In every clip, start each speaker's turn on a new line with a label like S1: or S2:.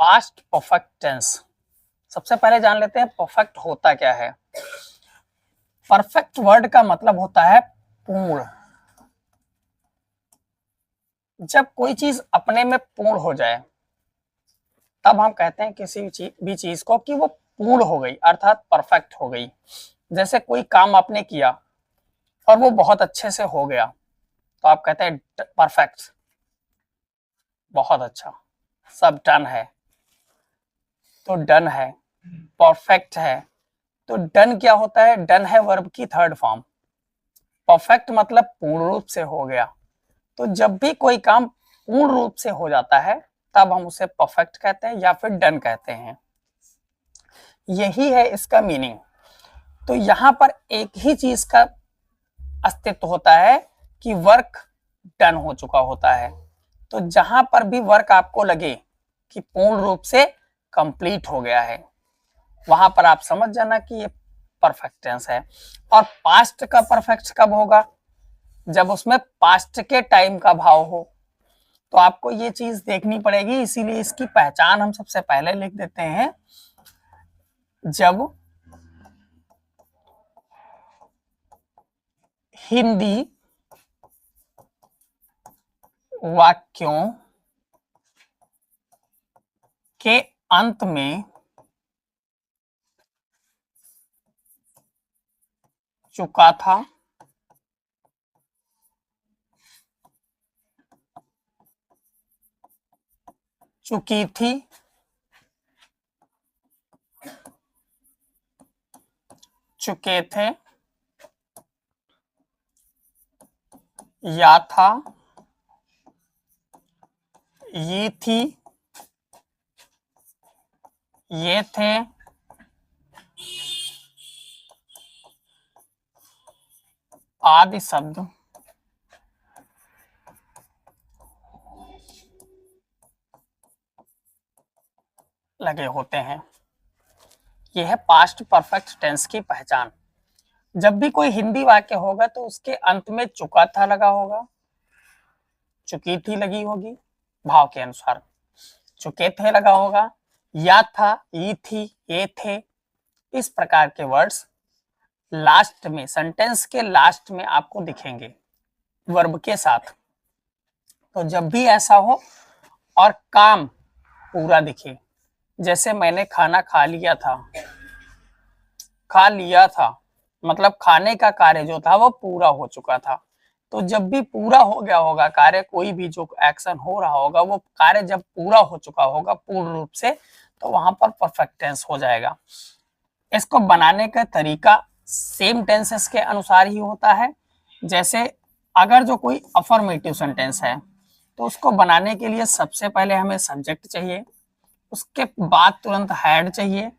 S1: Past perfect tense. सबसे पहले जान लेते हैं परफेक्ट होता क्या है। परफेक्ट वर्ड का मतलब होता है पूर्ण। जब कोई चीज अपने में पूर्ण हो जाए तब हम कहते हैं किसी भी चीज को कि वो पूर्ण हो गई, अर्थात परफेक्ट हो गई। जैसे कोई काम आपने किया और वो बहुत अच्छे से हो गया तो आप कहते हैं परफेक्ट, बहुत अच्छा। सब डन है तो डन है। परफेक्ट है तो डन क्या होता है? डन है वर्ब की थर्ड फॉर्म। परफेक्ट मतलब पूर्ण रूप से हो गया। तो जब भी कोई काम पूर्ण रूप से हो जाता है तब हम उसे परफेक्ट कहते हैं या फिर डन कहते हैं। यही है इसका मीनिंग। तो यहाँ पर एक ही चीज का अस्तित्व होता है कि वर्क डन हो चुका होता है। तो जहां पर भी वर्क आपको लगे कि पूर्ण रूप से कंप्लीट हो गया है वहां पर आप समझ जाना कि ये परफेक्ट टेंस है। और पास्ट का परफेक्ट कब होगा? जब उसमें पास्ट के टाइम का भाव हो। तो आपको ये चीज देखनी पड़ेगी, इसीलिए इसकी पहचान हम सबसे पहले लिख देते हैं। जब हिंदी वाक्यों के अंत में चुका था, चुकी थी, चुके थे, या था, ये थी, ये थे, आदि शब्द लगे होते हैं। यह है पास्ट परफेक्ट टेंस की पहचान। जब भी कोई हिंदी वाक्य होगा तो उसके अंत में चुका था लगा होगा, चुकी थी लगी होगी भाव के अनुसार, चुके थे लगा होगा, या था, ये थी, ये थे। इस प्रकार के वर्ड्स लास्ट में, सेंटेंस के लास्ट में आपको दिखेंगे वर्ब के साथ। तो जब भी ऐसा हो और काम पूरा दिखे, जैसे मैंने खाना खा लिया था, खा लिया था मतलब खाने का कार्य जो था वो पूरा हो चुका था। तो जब भी पूरा हो गया होगा कार्य, कोई भी जो एक्शन हो रहा होगा वो कार्य जब पूरा हो चुका होगा पूर्ण रूप से, तो वहां पर परफेक्ट टेंस हो जाएगा। इसको बनाने का तरीका सेम टेंसेस के अनुसार ही होता है। जैसे अगर जो कोई अफर्मेटिव सेंटेंस है तो उसको बनाने के लिए सबसे पहले हमें सब्जेक्ट चाहिए, उसके बाद तुरंत हैड चाहिए,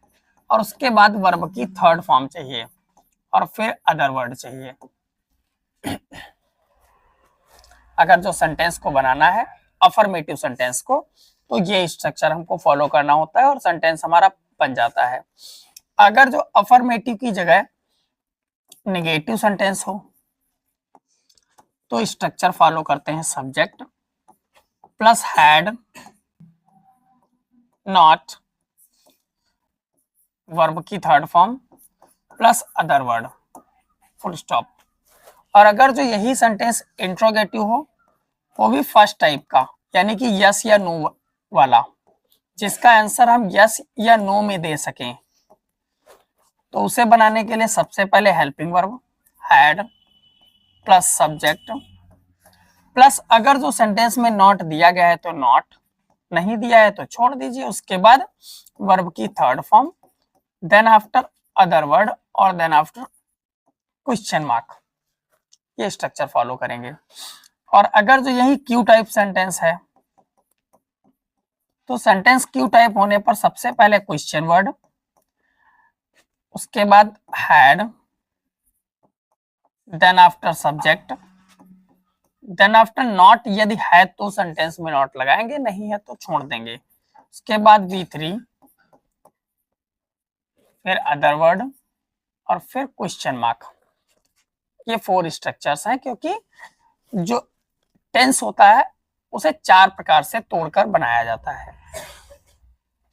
S1: और उसके बाद वर्ब की थर्ड फॉर्म चाहिए, और फिर अदर वर्ड चाहिए। अगर जो सेंटेंस को बनाना है अफर्मेटिव सेंटेंस को, तो ये स्ट्रक्चर हमको फॉलो करना होता है और सेंटेंस हमारा बन जाता है। अगर जो अफर्मेटिव की जगह नेगेटिव सेंटेंस हो तो स्ट्रक्चर फॉलो करते हैं subject plus had, not, verb की third form plus other word, full stop. और अगर जो यही सेंटेंस इंट्रोगेटिव हो, वो भी फर्स्ट टाइप का, यानी कि यस या नो वाला, जिसका आंसर हम यस या नो में दे सकें, तो उसे बनाने के लिए सबसे पहले helping verb had plus subject plus, अगर जो सेंटेंस में नॉट दिया गया है तो नॉट, नहीं दिया है तो छोड़ दीजिए, उसके बाद वर्ब की third form, then after other word, और देन आफ्टर क्वेश्चन मार्क। ये स्ट्रक्चर फॉलो करेंगे। और अगर जो यही क्यू टाइप सेंटेंस है तो सेंटेंस क्यू टाइप होने पर सबसे पहले क्वेश्चन वर्ड, उसके बाद had, then after subject, then after not. यदि है तो सेंटेंस में नॉट लगाएंगे, नहीं है तो छोड़ देंगे। उसके बाद V3, फिर अदर वर्ड, और फिर क्वेश्चन मार्क। ये 4 स्ट्रक्चर्स हैं, क्योंकि जो टेंस होता है उसे 4 प्रकार से तोड़कर बनाया जाता है।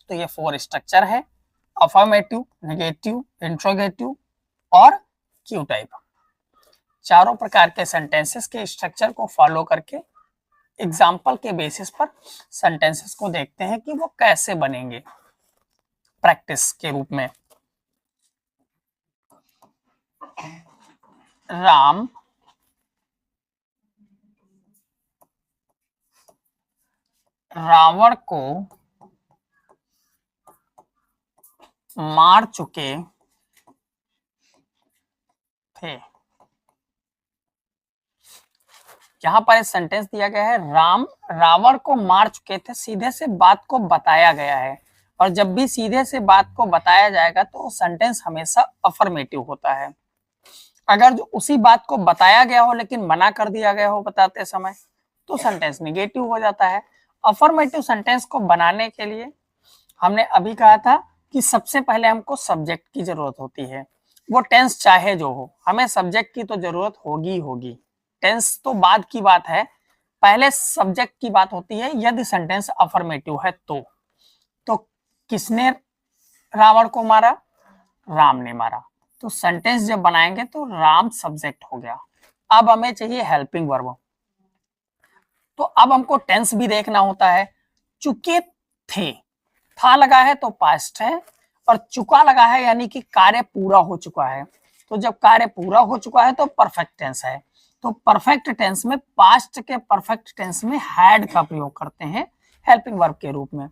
S1: तो ये 4 स्ट्रक्चर है, अफर्मेटिव, नेगेटिव, इंट्रोगेटिव और क्यू टाइप। चारों प्रकार के सेंटेंसेस के स्ट्रक्चर को फॉलो करके एग्जाम्पल के बेसिस पर सेंटेंसेस को देखते हैं कि वो कैसे बनेंगे प्रैक्टिस के रूप में। राम रावण को मार चुके थे। यहां पर एक सेंटेंस दिया गया है, राम रावण को मार चुके थे, सीधे से बात को बताया गया है। और जब भी सीधे से बात को बताया जाएगा तो सेंटेंस हमेशा अफर्मेटिव होता है। अगर जो उसी बात को बताया गया हो लेकिन मना कर दिया गया हो बताते समय तो सेंटेंस निगेटिव हो जाता है। अफर्मेटिव सेंटेंस को बनाने के लिए हमने अभी कहा था कि सबसे पहले हमको सब्जेक्ट की जरूरत होती है। वो टेंस चाहे जो हो, हमें सब्जेक्ट की तो जरूरत होगी। टेंस तो बाद की बात है, पहले सब्जेक्ट की बात होती है। यदि सेंटेंस अफर्मेटिव है तो किसने रावण को मारा? राम ने मारा। तो सेंटेंस जब बनाएंगे तो राम सब्जेक्ट हो गया। अब हमें चाहिए हेल्पिंग वर्ब। तो अब हमको टेंस भी देखना होता है। चुके थे, था लगा है तो पास्ट है, और चुका लगा है यानी कि कार्य पूरा हो चुका है। तो जब कार्य पूरा हो चुका है तो परफेक्ट टेंस है। तो परफेक्ट टेंस में, पास्ट के परफेक्ट टेंस में हैड का प्रयोग करते हैं हेल्पिंग वर्ब के रूप में।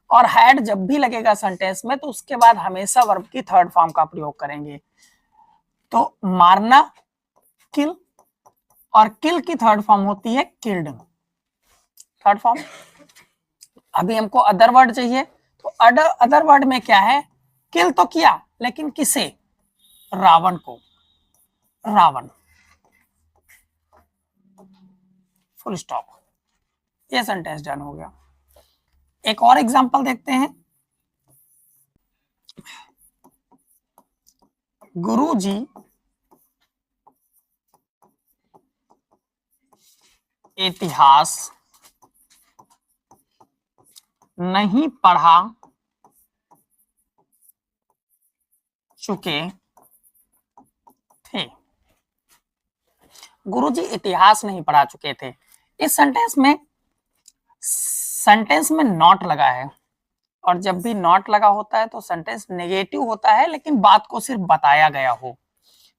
S1: और हैड जब भी लगेगा सेंटेंस में तो उसके बाद हमेशा वर्ब की थर्ड फॉर्म का प्रयोग करेंगे। तो मारना, किल, और किल की थर्ड फॉर्म होती है किल्ड, थर्ड फॉर्म। अभी हमको अदर वर्ड चाहिए, तो अदर वर्ड में क्या है? किल तो किया, लेकिन किसे? रावण को, रावण, फुल स्टॉप। ये सेंटेंस डन हो गया। एक और एग्जांपल देखते हैं। गुरुजी इतिहास नहीं पढ़ा चुके थे। गुरुजी इतिहास नहीं पढ़ा चुके थे। इस सेंटेंस में नॉट लगा है, और जब भी नॉट लगा होता है तो सेंटेंस नेगेटिव होता है, लेकिन बात को सिर्फ बताया गया हो।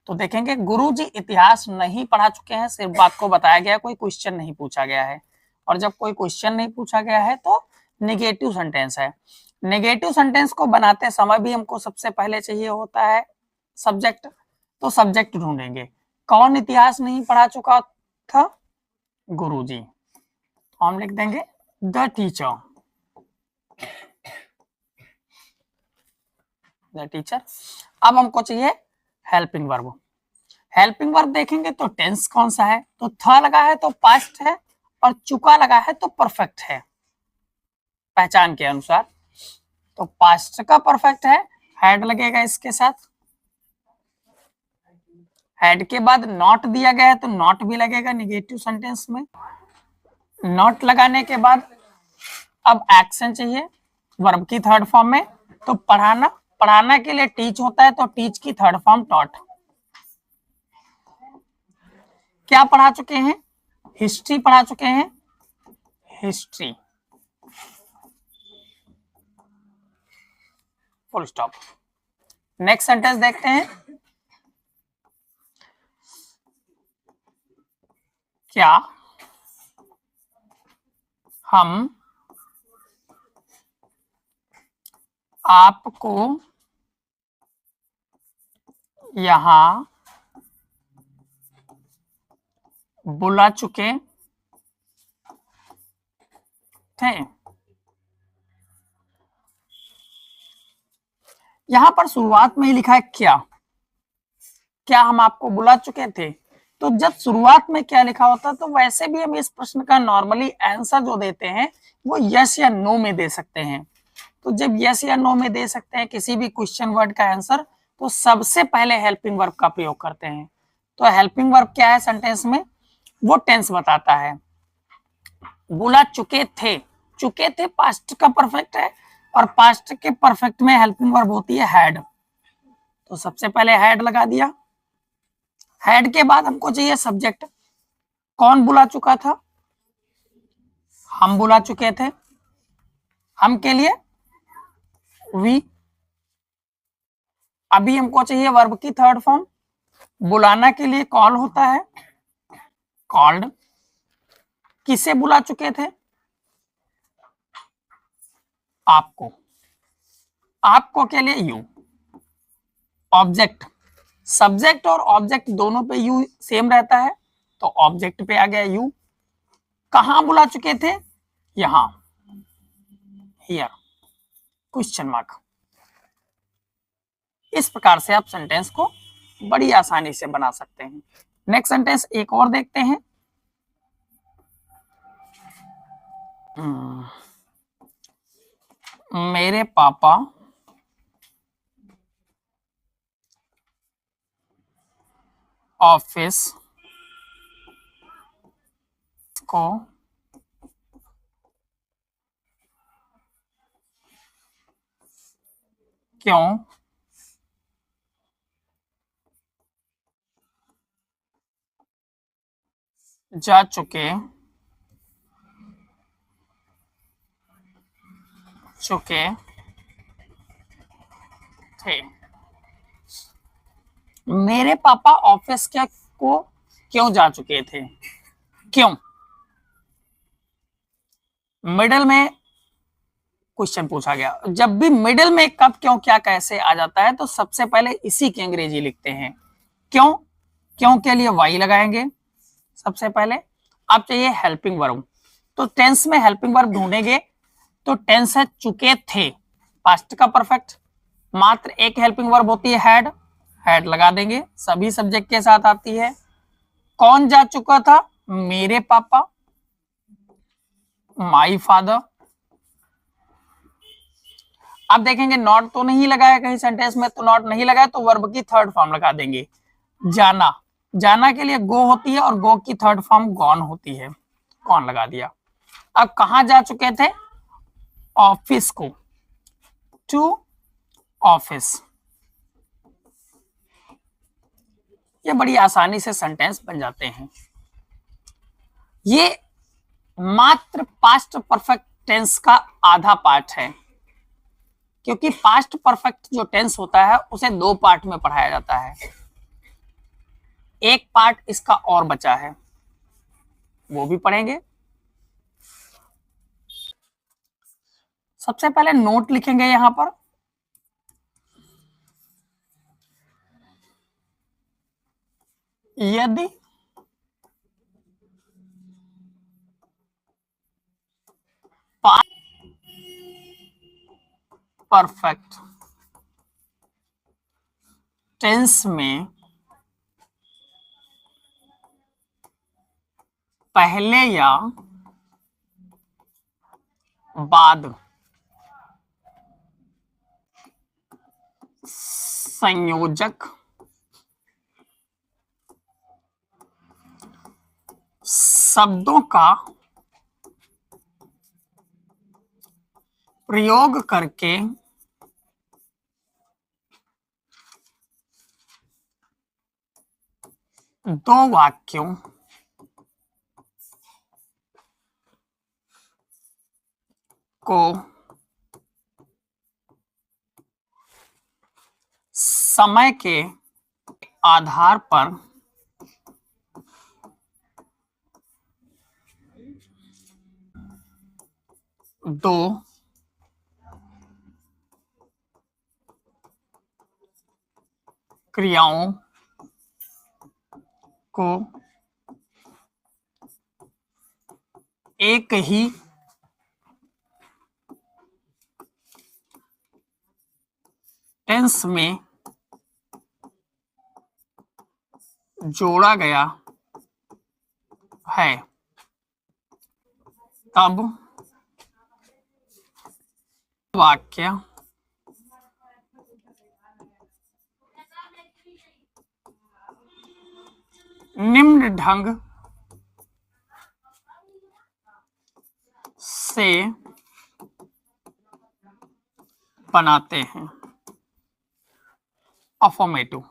S1: तो देखेंगे गुरुजी इतिहास नहीं पढ़ा चुके हैं, सिर्फ बात को बताया गया, कोई क्वेश्चन नहीं पूछा गया है। और जब कोई क्वेश्चन नहीं पूछा गया है तो नेगेटिव सेंटेंस है। नेगेटिव सेंटेंस को बनाते समय भी हमको सबसे पहले चाहिए होता है सब्जेक्ट। तो सब्जेक्ट ढूंढेंगे। कौन इतिहास नहीं पढ़ा चुका था? गुरुजी। तो हम लिख देंगे द टीचर, द टीचर। अब हमको चाहिए हेल्पिंग वर्ब। हेल्पिंग वर्ब देखेंगे तो टेंस कौन सा है? तो था लगा है तो पास्ट है, और चुका लगा है तो परफेक्ट है पहचान के अनुसार। तो पास्ट का परफेक्ट है, हैड लगेगा इसके साथ। हैड के बाद नॉट दिया गया है तो नॉट भी लगेगा नेगेटिव सेंटेंस में। नॉट लगाने के बाद अब एक्शन चाहिए वर्ब की थर्ड फॉर्म में। तो पढ़ाना, पढ़ाना के लिए टीच होता है तो टीच की थर्ड फॉर्म टॉट। क्या पढ़ा चुके हैं? हिस्ट्री पढ़ा चुके हैं, history, full stop. Next sentence देखते हैं। क्या हम आपको यहां बुला चुके थे? यहां पर शुरुआत में ही लिखा है क्या हम आपको बुला चुके थे। तो जब शुरुआत में क्या लिखा होता तो वैसे भी हम इस प्रश्न का नॉर्मली आंसर जो देते हैं वो यस या नो में दे सकते हैं। तो जब यस या नो में दे सकते हैं किसी भी क्वेश्चन वर्ड का आंसर, तो सबसे पहले हेल्पिंग वर्ब का प्रयोग करते हैं। तो हेल्पिंग वर्ब क्या है सेंटेंस में? वो टेंस बताता है। बुला चुके थे, चुके थे पास्ट का परफेक्ट है, और पास्ट के परफेक्ट में हेल्पिंग वर्ब होती है हैड, तो सबसे पहले हैड लगा दिया। हैड के बाद हमको चाहिए सब्जेक्ट। कौन बुला चुका था? हम बुला चुके थे। हम के लिए वी। अभी हमको चाहिए वर्ब की थर्ड फॉर्म। बुलाना के लिए कॉल होता है, कॉल्ड। किसे बुला चुके थे? आपको। आपको के लिए यू। ऑब्जेक्ट, सब्जेक्ट और ऑब्जेक्ट दोनों पे यू सेम रहता है, तो ऑब्जेक्ट पे आ गया यू। कहां बुला चुके थे? यहां, हियर, क्वेश्चन मार्क। इस प्रकार से आप सेंटेंस को बड़ी आसानी से बना सकते हैं। नेक्स्ट सेंटेंस एक और देखते हैं। मेरे पापा ऑफिस को क्यों जा चुके थे? मेरे पापा ऑफिस को क्यों जा चुके थे? क्यों, मिडिल में क्वेश्चन पूछा गया। जब भी मिडिल में कब, क्यों, क्या, कैसे आ जाता है तो सबसे पहले इसी की अंग्रेजी लिखते हैं। क्यों, क्यों के लिए वाई लगाएंगे सबसे पहले। अब चाहिए हेल्पिंग वर्ब, तो टेंस में हेल्पिंग वर्ब ढूंढेंगे, तो टेंस है चुके थे, पास्ट का परफेक्ट। मात्र एक हेल्पिंग वर्ब होती है हैड, हैड लगा देंगे, सभी सब्जेक्ट के साथ आती है। कौन जा चुका था? मेरे पापा, माई फादर। अब देखेंगे नॉट तो नहीं लगाया कहीं सेंटेंस में, तो नॉट नहीं लगाया तो वर्ब की थर्ड फॉर्म लगा देंगे। जाना, जाना के लिए गो होती है और गो की थर्ड फॉर्म गॉन होती है, कौन लगा दिया। अब कहां जा चुके थे? ऑफिस को, टू ऑफिस। ये बड़ी आसानी से सेंटेंस बन जाते हैं। ये मात्र पास्ट परफेक्ट टेंस का आधा पार्ट है, क्योंकि पास्ट परफेक्ट जो टेंस होता है उसे दो पार्ट में पढ़ाया जाता है। एक पार्ट इसका और बचा है, वो भी पढ़ेंगे। सबसे पहले नोट लिखेंगे यहां पर। यदि परफेक्ट टेंस में पहले या बाद संयोजक शब्दों का प्रयोग करके दो वाक्यों को समय के आधार पर दो क्रियाओं को एक ही टेंस में जोड़ा गया है, तब वाक्य निम्न ढंग से बनाते हैं। अफर्मेटिव,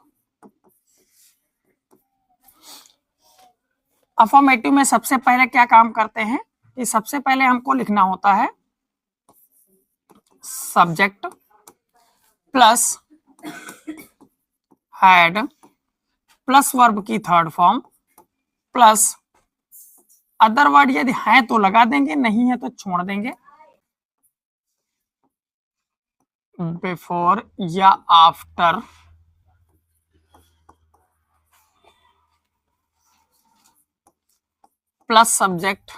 S1: अफर्मेटिव में सबसे पहले क्या काम करते हैं कि सबसे पहले हमको लिखना होता है subject plus had plus verb की third form plus other word, यदि है तो लगा देंगे, नहीं है तो छोड़ देंगे, बिफोर या आफ्टर प्लस सब्जेक्ट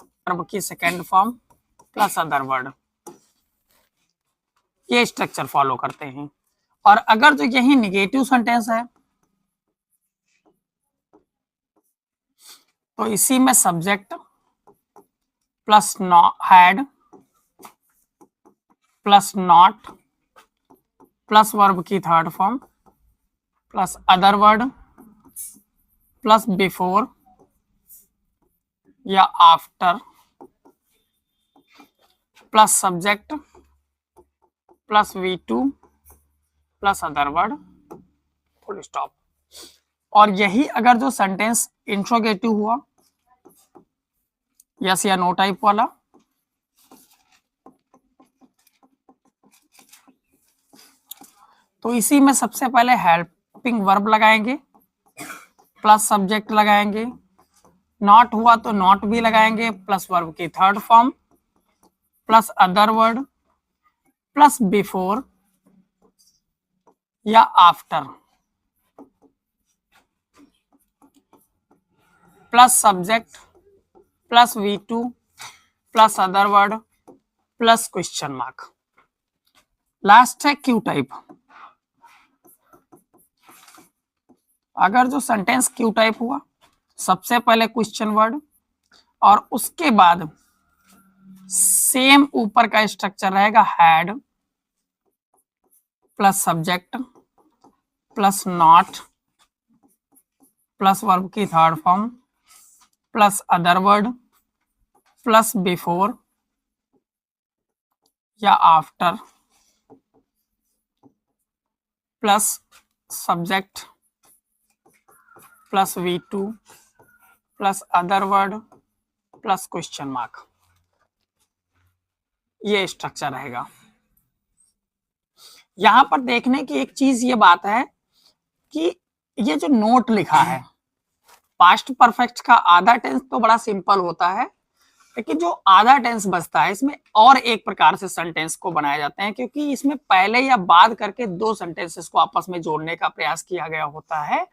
S1: वर्ब की second form plus other word. ये स्ट्रक्चर फॉलो करते हैं। और अगर जो यही निगेटिव सेंटेंस है तो इसी में subject plus had plus not plus verb की third form plus other word plus before या after plus subject plus V2 plus other word, full stop. और यही अगर जो सेंटेंस इंट्रोगेटिव हुआ, यस या नो टाइप वाला, तो इसी में सबसे पहले हेल्पिंग वर्ब लगाएंगे प्लस सब्जेक्ट लगाएंगे, नॉट हुआ तो नॉट भी लगाएंगे प्लस वर्ब की third form plus other word plus before या after plus subject plus V2 plus other word plus question mark. Last है क्यू टाइप। अगर जो सेंटेंस क्यू टाइप हुआ, सबसे पहले क्वेश्चन वर्ड और उसके बाद सेम ऊपर का स्ट्रक्चर रहेगा, had plus subject plus not plus verb की third form plus other word plus before या after plus subject plus V2 plus other word plus question mark. ये स्ट्रक्चर रहेगा। यहां पर देखने की एक चीज ये बात है कि ये जो नोट लिखा है, पास्ट परफेक्ट का आधा टेंस तो बड़ा सिंपल होता है, लेकिन जो आधा टेंस बचता है इसमें और एक प्रकार से सेंटेंस को बनाए जाते हैं, क्योंकि इसमें पहले या बाद करके दो सेंटेंसेस को आपस में जोड़ने का प्रयास किया गया होता है,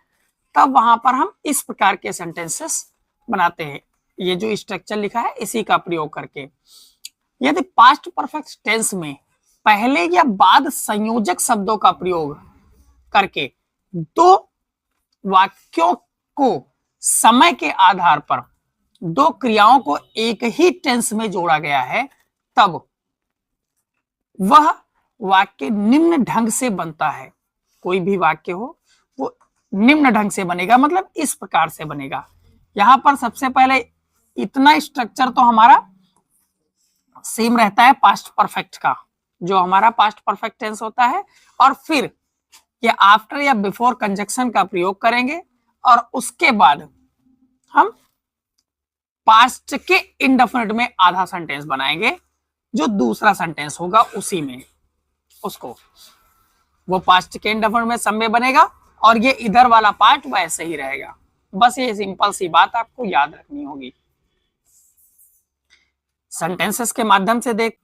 S1: तब वहां पर हम इस प्रकार के सेंटेंसेस बनाते हैं। ये जो स्ट्रक्चर लिखा है इसी का प्रयोग करके। यदि पास्ट परफेक्ट टेंस में पहले या बाद संयोजक शब्दों का प्रयोग करके दो वाक्यों को समय के आधार पर दो क्रियाओं को एक ही टेंस में जोड़ा गया है, तब वह वाक्य निम्न ढंग से बनता है। कोई भी वाक्य हो वो निम्न ढंग से बनेगा, मतलब इस प्रकार से बनेगा। यहां पर सबसे पहले इतना स्ट्रक्चर तो हमारा सेम रहता है पास्ट परफेक्ट का, जो हमारा पास्ट परफेक्ट टेंस होता है, और फिर ये आफ्टर या बिफोर कंजक्शन का प्रयोग करेंगे और उसके बाद हम पास्ट के इंडेफिनिट में आधा सेंटेंस बनाएंगे, जो दूसरा सेंटेंस होगा उसी में उसको वो पास्ट के इंडेफिनिट में समय बनेगा और ये इधर वाला पार्ट वैसे ही रहेगा। बस ये सिंपल सी बात आपको याद रखनी होगी। सेंटेंसेस के माध्यम से देख,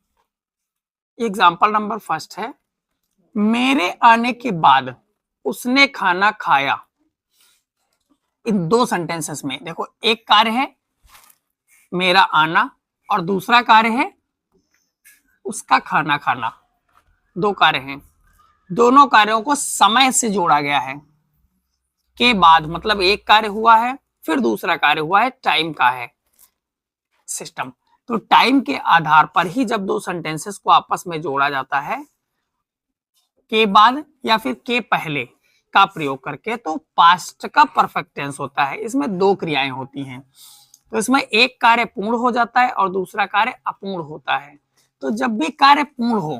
S1: एग्जाम्पल नंबर फर्स्ट है, मेरे आने के बाद उसने खाना खाया। इन दो सेंटेंसेस में देखो, एक कार्य है मेरा आना और दूसरा कार्य है उसका खाना खाना। दो कार्य हैं, दोनों कार्यों को समय से जोड़ा गया है। के बाद मतलब एक कार्य हुआ है फिर दूसरा कार्य हुआ है, टाइम का है सिस्टम। तो टाइम के आधार पर ही जब दो सेंटेंसेस को आपस में जोड़ा जाता है, के बाद या फिर के पहले का प्रयोग करके, तो पास्ट का परफेक्ट टेंस होता है। इसमें दो क्रियाएं होती हैं, तो इसमें एक कार्य पूर्ण हो जाता है और दूसरा कार्य अपूर्ण होता है। तो जब भी कार्य पूर्ण हो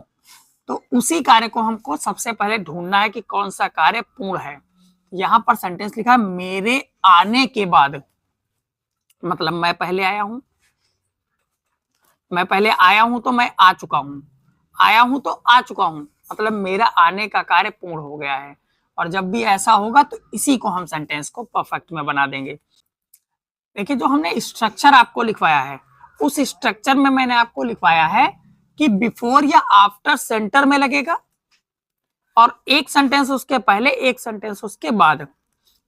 S1: तो उसी कार्य को हमको सबसे पहले ढूंढना है कि कौन सा कार्य पूर्ण है। यहां पर सेंटेंस लिखा है मेरे आने के बाद, मतलब मैं पहले आया हूं, मैं पहले आया हूं तो मैं आ चुका हूं, आया हूं तो आ चुका हूं, मतलब मेरा आने का कार्य पूर्ण हो गया है। और जब भी ऐसा होगा तो इसी को हम सेंटेंस को परफेक्ट में बना देंगे। देखिए जो हमने स्ट्रक्चर आपको लिखवाया है, उस स्ट्रक्चर में मैंने आपको लिखवाया है कि बिफोर या आफ्टर सेंटर में लगेगा, और एक सेंटेंस उसके पहले, एक सेंटेंस उसके बाद,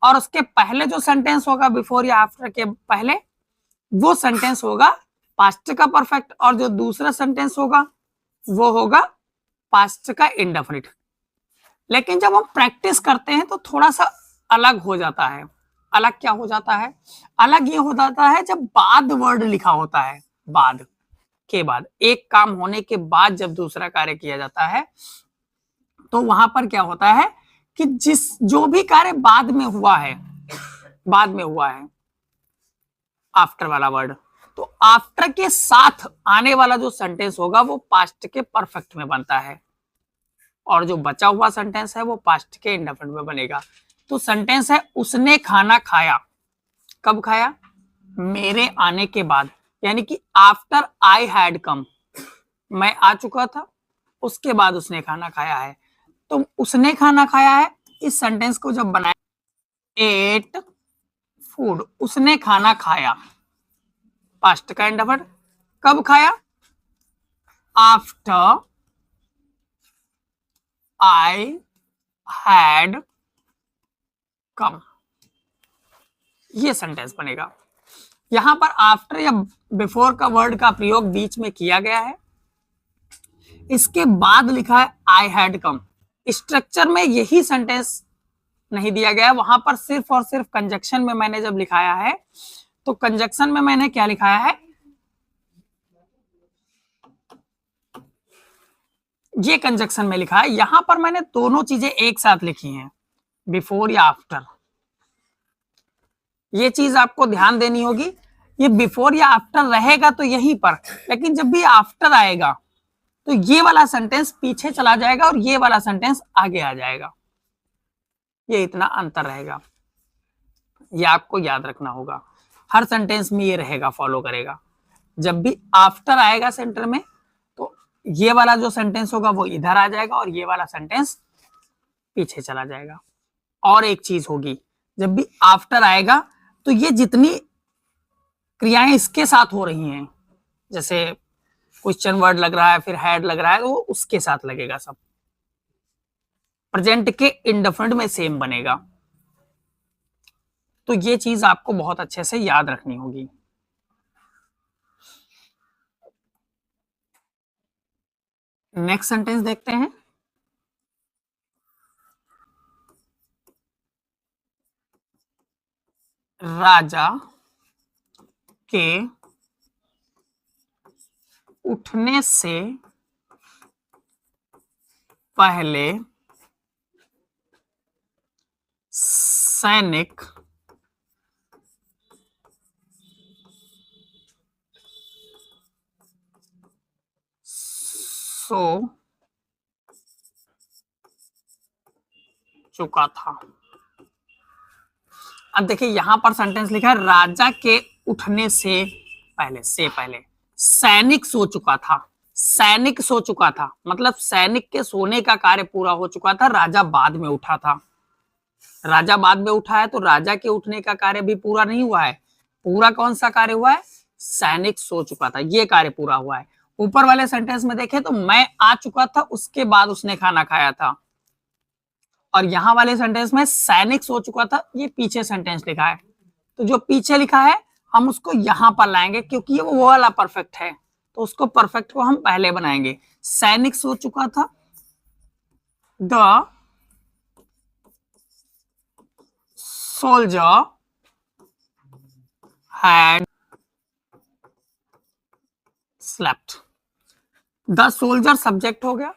S1: और उसके पहले जो सेंटेंस होगा बिफोर या आफ्टर के पहले, वो सेंटेंस होगा पास्ट का परफेक्ट, और जो दूसरा सेंटेंस होगा वो होगा पास्ट का इंडेफिनिट। लेकिन जब हम प्रैक्टिस करते हैं तो थोड़ा सा अलग हो जाता है। अलग क्या हो जाता है? अलग ये हो जाता है जब बाद वर्ड लिखा होता है, बाद के बाद, एक काम होने के बाद जब दूसरा कार्य किया जाता है, तो वहां पर क्या होता है कि जो भी कार्य बाद में हुआ है, बाद में हुआ है, आफ्टर वाला वर्ड, तो आफ्टर के साथ आने वाला जो सेंटेंस होगा वो पास्ट के परफेक्ट में बनता है, और जो बचा हुआ सेंटेंस है वो पास्ट के इंडेफिनिट में बनेगा। तो सेंटेंस है उसने खाना खाया। कब खाया? मेरे आने के बाद, यानी कि आफ्टर आई हैड कम, मैं आ चुका था, उसके बाद उसने खाना खाया है। तो उसने खाना खाया है, इस सेंटेंस को जब बनाया, एट फूड, उसने खाना खाया, पास्ट का इंडेफिनिट। कब खाया? आफ्टर आई हैड कम, ये सेंटेंस बनेगा। यहां पर आफ्टर या बिफोर का वर्ड का प्रयोग बीच में किया गया है, इसके बाद लिखा है आई हैड कम। स्ट्रक्चर में यही सेंटेंस नहीं दिया गया है, वहां पर सिर्फ और सिर्फ कंजक्शन में मैंने जब लिखाया है, तो कंजक्शन में मैंने क्या लिखाया है, ये कंजक्शन में लिखा है। यहां पर मैंने दोनों चीजें एक साथ लिखी हैं, बिफोर या आफ्टर। ये चीज आपको ध्यान देनी होगी, ये बिफोर या आफ्टर रहेगा तो यहीं पर, लेकिन जब भी आफ्टर आएगा तो ये वाला सेंटेंस पीछे चला जाएगा और ये वाला सेंटेंस आगे आ जाएगा। ये इतना अंतर रहेगा, ये आपको याद रखना होगा। हर सेंटेंस में ये रहेगा, फॉलो करेगा। जब भी आफ्टर आएगा सेंटर में, तो ये वाला जो सेंटेंस होगा वो इधर आ जाएगा और ये वाला सेंटेंस पीछे चला जाएगा। और एक चीज होगी, जब भी आफ्टर आएगा तो ये जितनी क्रियाएं इसके साथ हो रही हैं, जैसे क्वेश्चन वर्ड लग रहा है, फिर हैड लग रहा है, तो वो उसके साथ लगेगा सब। प्रेजेंट के इंडेफिनिट में सेम बनेगा। तो ये चीज आपको बहुत अच्छे से याद रखनी होगी। नेक्स्ट सेंटेंस देखते हैं। राजा के उठने से पहले सैनिक सो चुका था। अब देखिए यहां पर सेंटेंस लिखा है राजा के उठने से पहले, से पहले सैनिक सो चुका था। सैनिक सो चुका था मतलब सैनिक के सोने का कार्य पूरा हो चुका था, राजा बाद में उठा था। राजा बाद में उठा है तो राजा के उठने का कार्य भी पूरा नहीं हुआ है। पूरा कौन सा कार्य हुआ है? सैनिक सो चुका था, ये कार्य पूरा हुआ है। ऊपर वाले सेंटेंस में देखें तो मैं आ चुका था, उसके बाद उसने खाना खाया था। और यहां वाले सेंटेंस में सैनिक सो चुका था, ये पीछे सेंटेंस लिखा है। तो जो पीछे लिखा है हम उसको यहां पर लाएंगे, क्योंकि ये वो वाला परफेक्ट है, तो उसको परफेक्ट को हम पहले बनाएंगे। सैनिक सो चुका था, the soldier had slept. The soldier subject हो गया,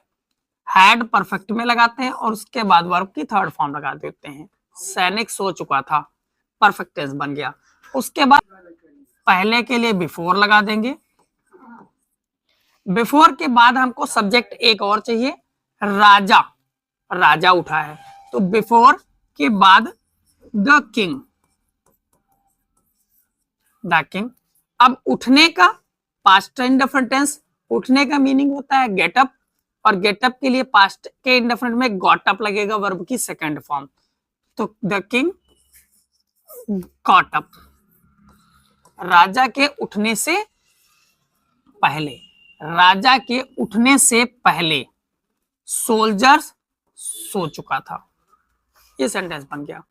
S1: हैड परफेक्ट में लगाते हैं और उसके बाद वर्ब की थर्ड फॉर्म लगा देते हैं। सैनिक सो चुका था, परफेक्ट टेंस बन गया। उसके बाद पहले के लिए बिफोर लगा देंगे। बिफोर के बाद हमको सब्जेक्ट एक और चाहिए, राजा, राजा उठा है, तो बिफोर के बाद द किंग, द किंग। अब उठने का पास्ट इंडेफिनिट टेंस, उठने का मीनिंग होता है गेट अप, और गेटअप के लिए पास्ट के इंडेफिनिट में गॉट अप लगेगा, वर्ब की सेकंड फॉर्म। तो द किंग गॉट अप, राजा के उठने से पहले, राजा के उठने से पहले सोल्जर्स सो चुका था। ये सेंटेंस बन गया।